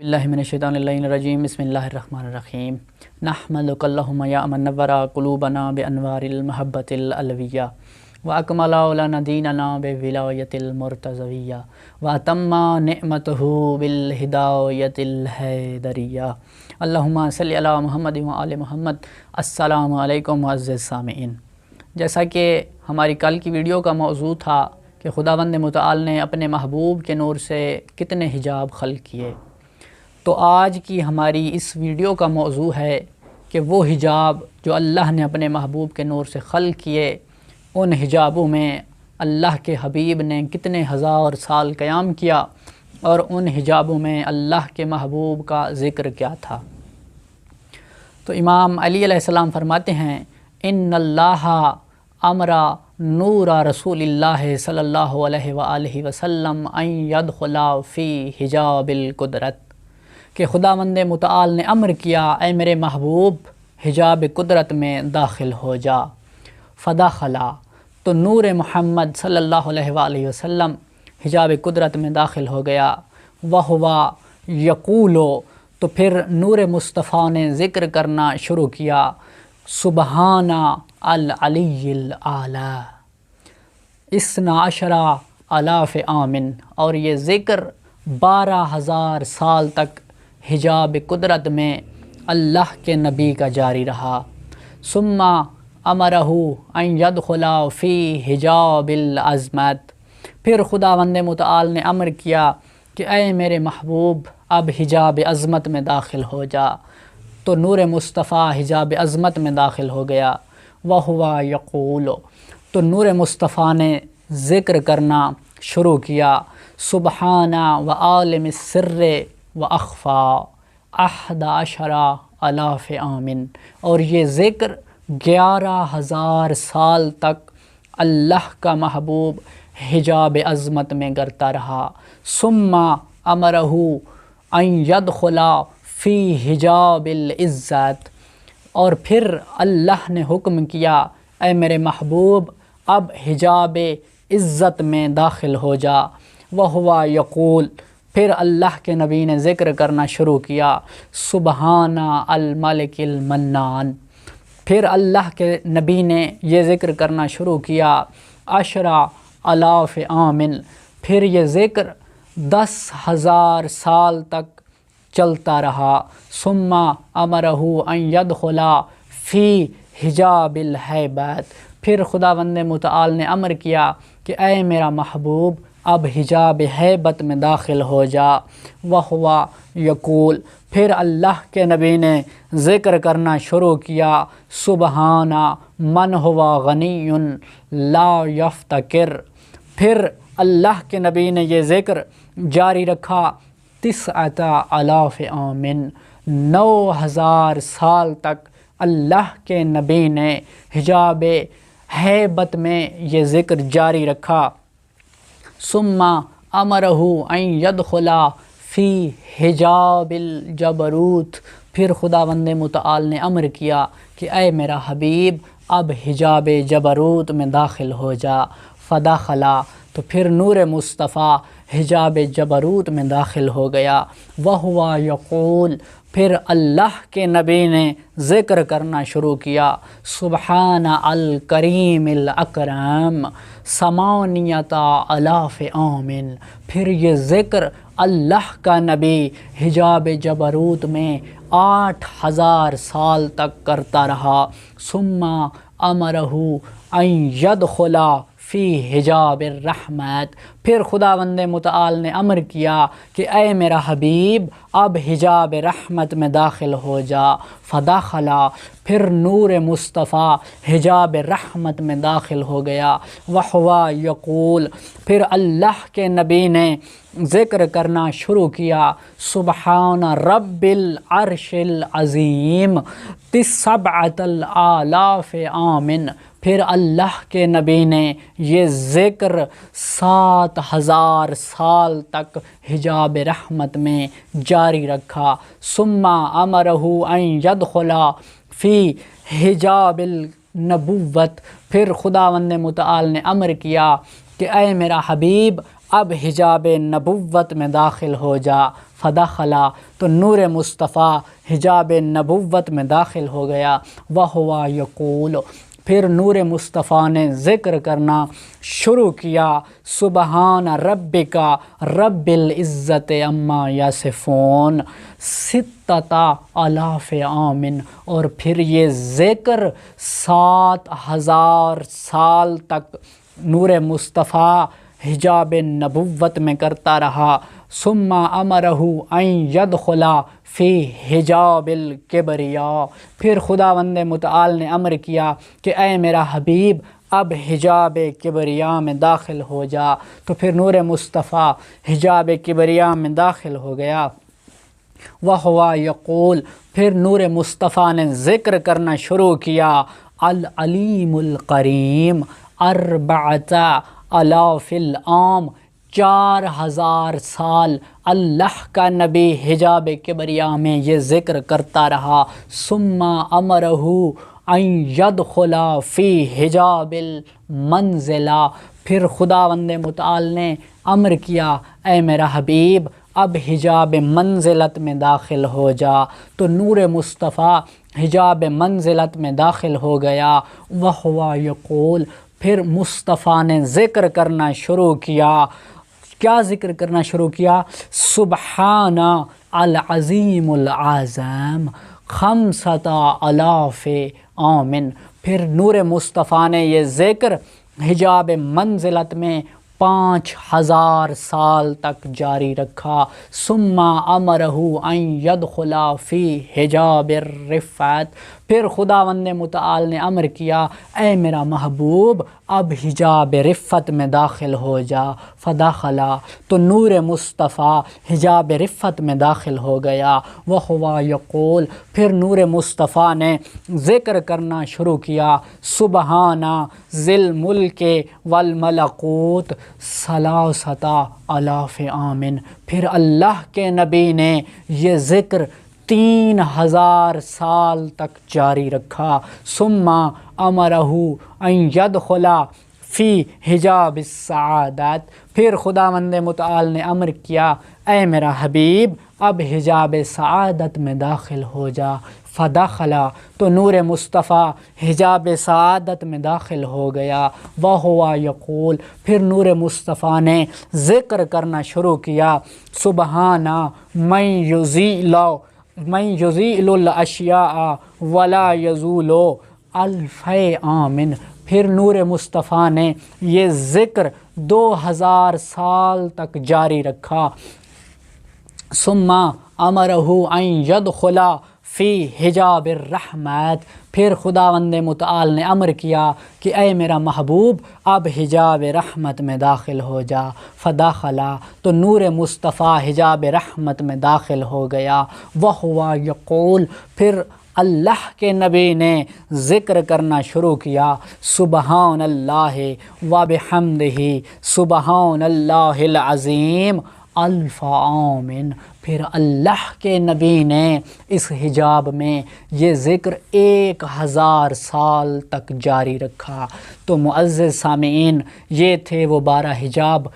बिल्लाहि मिनश्शैतानिर्रजीम बिस्मिल्लाहिर्रहमानिर्रहीम नहमदुका अल्लाहुम्मा या मन नव्वरा कुलूबना बिअनवारिल महब्बतिल अलविय्या व अकमला लना दीनना बिविलायतिल मुर्तज़विय्या व अतम्मा निअमतहु बिल हिदायतिल हैदरिय्या अल्लाहुम्मा सल्लि अला मुहम्मद व आले मुहम्मद। अस्सलामु अलैकुम मुअज़्ज़िज़ सामिईन। जैसा कि हमारी कल की वीडियो का मौजू था कि खुदावंद मुतआल ने अपने महबूब के नूर से कितने हिजाब खल्क़ किए, तो आज की हमारी इस वीडियो का मौजू है कि वो हिजाब जो अल्लाह ने अपने महबूब के नूर से खल्क़ किए, उन हिजाबों में अल्लाह के हबीब ने कितने हज़ार साल क़याम किया और उन हिजाबों में अल्लाह के महबूब का ज़िक्र क्या था। तो इमाम अली अलैहिस्सलाम फरमाते हैं, इन्नल्लाह अमरा नूरा रसूलिल्लाह सल्लल्लाहु अलैहि वसल्लम अन यदखुला फ़ी हिजाबिल कुदरत, कि खुदावंद मुतआल ने अम्र किया, ऐ मेरे महबूब हिजाब कुदरत में दाखिल हो जा। फ़दाखला, तो नूर मोहम्मद सल्लल्लाहु अलैहि वसल्लम हिजाब कुदरत में दाखिल हो गया। वहुवा यक़ूलो, तो फिर नूर मुस्तफ़ा ने ज़िक्र करना शुरू किया, सुबहाना अल अलीय्यिल आला इस्ना अशरा अलाफ़ आमिन, और ये ज़िक्र 12,000 साल तक हिजाब कुदरत में अल्लाह के नबी का जारी रहा। सुम्मा अमरहु अन यदखुला फ़ी हिजाबिल अज़मत, फिर खुदावंद मुतआल ने अमर किया कि ऐ मेरे महबूब अब हिजाब अज़मत में दाखिल हो जा। तो नूर मुस्तफ़ा हिजाब अज़मत में दाखिल हो गया। वहुवा यक़ूल, तो नूर मुस्तफ़ा ने ज़िक्र करना शुरू किया, सुबहाना व आलिम सिर्र व अख़फ़ा अहदा अशरा अलाफ़ आमिन, और ये ज़िक्र 11,000 साल तक अल्लाह का महबूब हिजाब अज़मत में करता रहा। सुम्मा अमरहु अन यदखुला फ़ी हिजाबिल इज़्ज़त, और फिर अल्लाह ने हुक्म किया, ऐ मेरे महबूब अब हिजाब इज़्ज़त में दाखिल हो जा। वहुवा यक़ूल, फिर अल्लाह के नबी ने ज़िक्र करना शुरू किया, सुबहाना अल मलिकिल मन्नान, फिर अल्लाह के नबी ने ये ज़िक्र करना शुरू किया, अशरा अलाफ़ आमिन, फिर ये ज़िक्र 10,000 साल तक चलता रहा। सुम्मा अमरहु अन यदखुला फ़ी हिजाबिल हैबत, फिर खुदावंद मुतआल ने अमर किया कि ऐ मेरा महबूब अब हिजाब हैबत में दाखिल हो जा। वहुवा यक़ूल, फिर अल्लाह के नबी ने ज़िक्र करना शुरू किया, सुबहाना मन हुवा गनीयुन ला यफ्तकिर, फिर अल्लाह के नबी ने ये ज़िक्र जारी रखा, तिस्अता अलाफ़ आमिन, 9,000 साल तक अल्लाह के नबी ने हिजाब हैबत में ये ज़िक्र जारी रखा। सुम्मा अमरहु अन यदखुला फ़ी हिजाबिल जबरूत, फिर खुदावंद मुतआल ने अमर किया कि ऐ मेरा हबीब अब हिजाब जबरूत में दाखिल हो जा। फ़दाखला, तो फिर नूर मुस्तफ़ा हिजाब जबरूत में दाखिल हो गया। वहुवा यक़ूल, फिर अल्लाह के नबी ने ज़िक्र करना शुरू किया, सुबहाना अल करीमिल अकरम समानियता अलाफ़ आमिन, फिर ये ज़िक्र अल्लाह का नबी हिजाब जबरूत में 8,000 साल तक करता रहा। सुम्मा अमरहु अन यदखुला फ़ी हिजाबिर रहमत, फिर खुदावंद मुतआल ने अमर किया कि ऐ मेरा हबीब अब हिजाब रहमत में दाखिल हो जा। फ़दाखला, फिर नूर मुस्तफ़ा हिजाब रहमत में दाखिल हो गया। वहुवा यक़ूल, फिर अल्लाह के नबी ने ज़िक्र करना शुरू किया, सुबहान रब्बिल अर्शिल अज़ीम तिस्सअतल आलाफ़ आमिन, फिर अल्लाह के नबी ने ये ज़िक्र 7,000 साल तक हिजाब रहमत में जारी रखा। सुम्मा अमरहु अन यदखुला फ़ी हिजाबिल नबुव्वत, फिर खुदावंद मुतआल ने अमर किया कि ऐ मेरा हबीब اب حجاب نبوت میں داخل ہو جا فدخلا، تو نور مصطفیٰ حجاب نبوت میں داخل ہو گیا، وہو یقول، پھر نور مصطفیٰ نے ذکر کرنا شروع کیا، سبحان ربک رب العزت عما یصفون ستۃ آلاف عام، اور پھر یہ ذکر 7000 سال تک نور مصطفیٰ حجاب نبوت میں کرتا رہا، ثم امرہ ان یدخل فی حجاب الکبریاء، پھر خداوند متعال نے امر کیا کہ اے میرا حبیب اب حجاب کبریاء میں داخل ہو جا، تو پھر نور مصطفیٰ حجاب کبریاء میں داخل ہو گیا، وہو یقول، پھر نور مصطفیٰ نے ذکر کرنا شروع کیا، العلیم القریم 4000 العام، 4000 سال اللہ کا نبی حجاب کبریاء میں یہ ذکر کرتا رہا، ثم امرہ ان یدخل فی حجاب المنزلہ، پھر خداوند متعال نے امر کیا اے میرا حبیب اب حجاب منزلت میں داخل ہو جا، تو نور مصطفیٰ حجاب منزلت میں داخل ہو گیا، وہو یقول، پھر مصطفیٰ نے ذکر کرنا شروع کیا، کیا ذکر کرنا شروع کیا؟ سبحان العظیم العظیم 5000 عام، پھر نور مصطفیٰ نے یہ ذکر حجاب منزلت میں 5000 سال تک جاری رکھا، ثم امرہ ان یدخل فی حجاب الرفعت، پھر خداوند متعال نے امر کیا اے میرا محبوب اب حجاب رفعت میں داخل ہو جا، فدخلا، تو نور مصطفیٰ حجاب رفعت میں داخل ہو گیا، وہو یقول، پھر نور مصطفیٰ نے ذکر کرنا شروع کیا، سبحان ذی الملک والملکوت 3000 عام، پھر اللہ کے نبی نے یہ ذکر 3000 سال تک جاری رکھا، ثم امرہ ان یدخل فی حجاب السعادت، پھر خداوند متعال نے امر کیا اے میرا حبیب اب حجاب سعادت میں داخل ہو جا، فدخلا، تو نور مصطفیٰ حجاب سعادت میں داخل ہو گیا، وہو یقول، پھر نور مصطفیٰ نے ذکر کرنا شروع کیا، سبحان من یزیل الاشیاء ولا یزول 1000 عام، پھر نور مصطفیٰ نے یہ ذکر 2000 سال تک جاری رکھا، ثم امرہ ان یدخل فی حجاب الرحمت، پھر خداوند متعال نے امر کیا کہ اے میرا محبوب اب حجاب رحمت میں داخل ہو جا، فدخلا، تو نور مصطفیٰ حجاب رحمت میں داخل ہو گیا، وہو یقول، پھر اللہ کے نبی نے ذکر کرنا شروع کیا، سبحان اللہ وبحمدہ سبحان اللہ العظیم 1000 عام، پھر اللہ کے نبی نے اس حجاب میں یہ ذکر 1000 سال تک جاری رکھا۔ تو معزز سامعین، یہ تھے وہ 12 حجاب